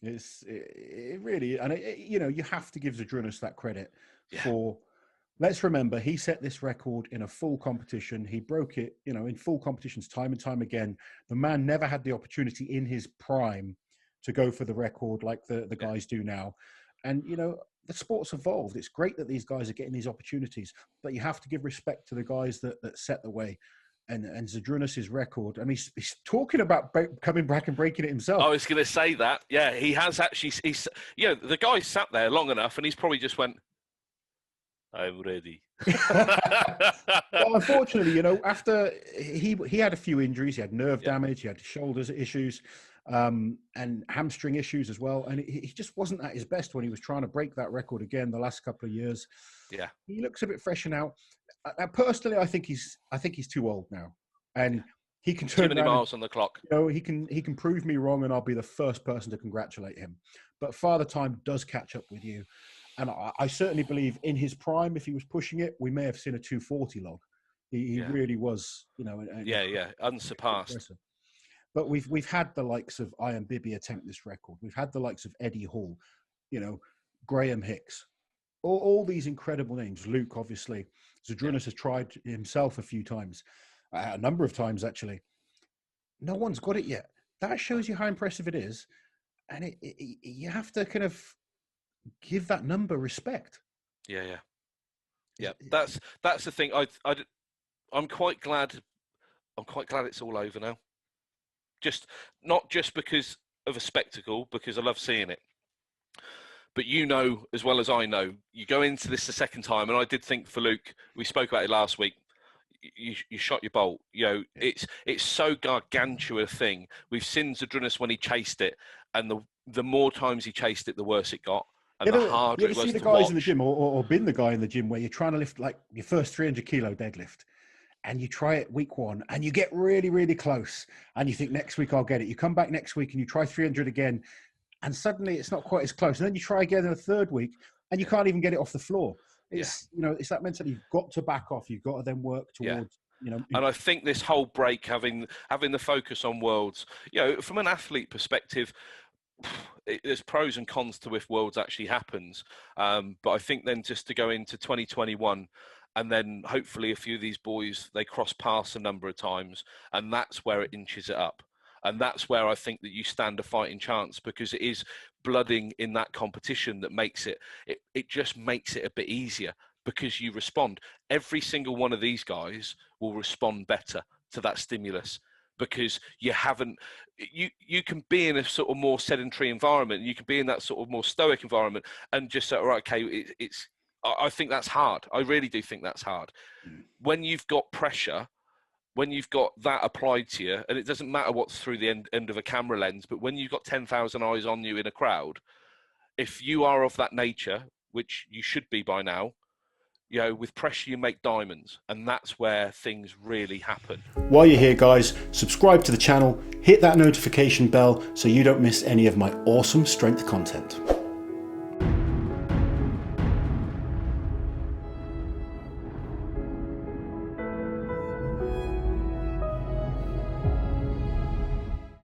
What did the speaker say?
It really, and you know, you have to give Zydrunas that credit Yeah. for. Let's remember, he set this record in a full competition. He broke it, you know, in full competitions time and time again. The man never had the opportunity in his prime to go for the record like the guys do now. And, you know, the sport's evolved. It's great that these guys are getting these opportunities, but you have to give respect to the guys that set the way. And Zydrunas' record, I mean, he's talking about coming back and breaking it himself. I was going to say that. Yeah, he has actually. He's, you know, the guy sat there long enough, and he's probably just went, "I'm ready." Well, unfortunately, you know, after he had a few injuries, he had nerve damage, he had shoulders issues, and hamstring issues as well, and he just wasn't at his best when he was trying to break that record again the last couple of years. Yeah, he looks a bit fresher now. Personally, I think he's too old now, and he can turn too many miles on the clock. You know, he can prove me wrong, and I'll be the first person to congratulate him. But Father Time does catch up with you. And I certainly believe in his prime, if he was pushing it, we may have seen a 240 log. He really was, you know. Unsurpassed. But we've had the likes of Ian Bibby attempt this record. We've had the likes of Eddie Hall, you know, Graham Hicks, all these incredible names. Luke, obviously. Zydrunas has tried himself a few times, a number of times actually. No one's got it yet. That shows you how impressive it is, and you have to kind of give that number respect. Yeah. That's the thing. I'm quite glad. I'm quite glad it's all over now. Not just because of a spectacle, because I love seeing it. But you know as well as I know, you go into this the second time, and I did think for Luke, we spoke about it last week. You shot your bolt. You know, it's so gargantuan a thing. We've seen Zydrunas when he chased it, and the more times he chased it, the worse it got. And the harder it was to watch. You see the guys in the gym, or been the guy in the gym where you're trying to lift like your first 300 kilo deadlift, and you try it week one, and you get really, really close, and you think next week I'll get it. You come back next week and you try 300 again, and suddenly it's not quite as close. And then you try again in the third week, and you can't even get it off the floor. It's you know, it's that mentality. You've got to back off. You've got to then work towards. You know, and I think this whole break, having the focus on Worlds, you know, from an athlete perspective, there's pros and cons to if Worlds actually happens. But I think then just to go into 2021, and then hopefully a few of these boys, they cross paths a number of times, and that's where it inches it up. And that's where I think that you stand a fighting chance, because it is blooding in that competition that makes it just makes it a bit easier, because you respond. Every single one of these guys will respond better to that stimulus, because you can be in a sort of more sedentary environment. You can be in that sort of more stoic environment and just say, all right, okay, I think that's hard. I really do think that's hard. When you've got pressure, when you've got that applied to you, and it doesn't matter what's through the end of a camera lens, but when you've got 10,000 eyes on you in a crowd, if you are of that nature, which you should be by now, you know, with pressure you make diamonds, and that's where things really happen. While you're here, guys, subscribe to the channel, hit that notification bell so you don't miss any of my awesome strength content.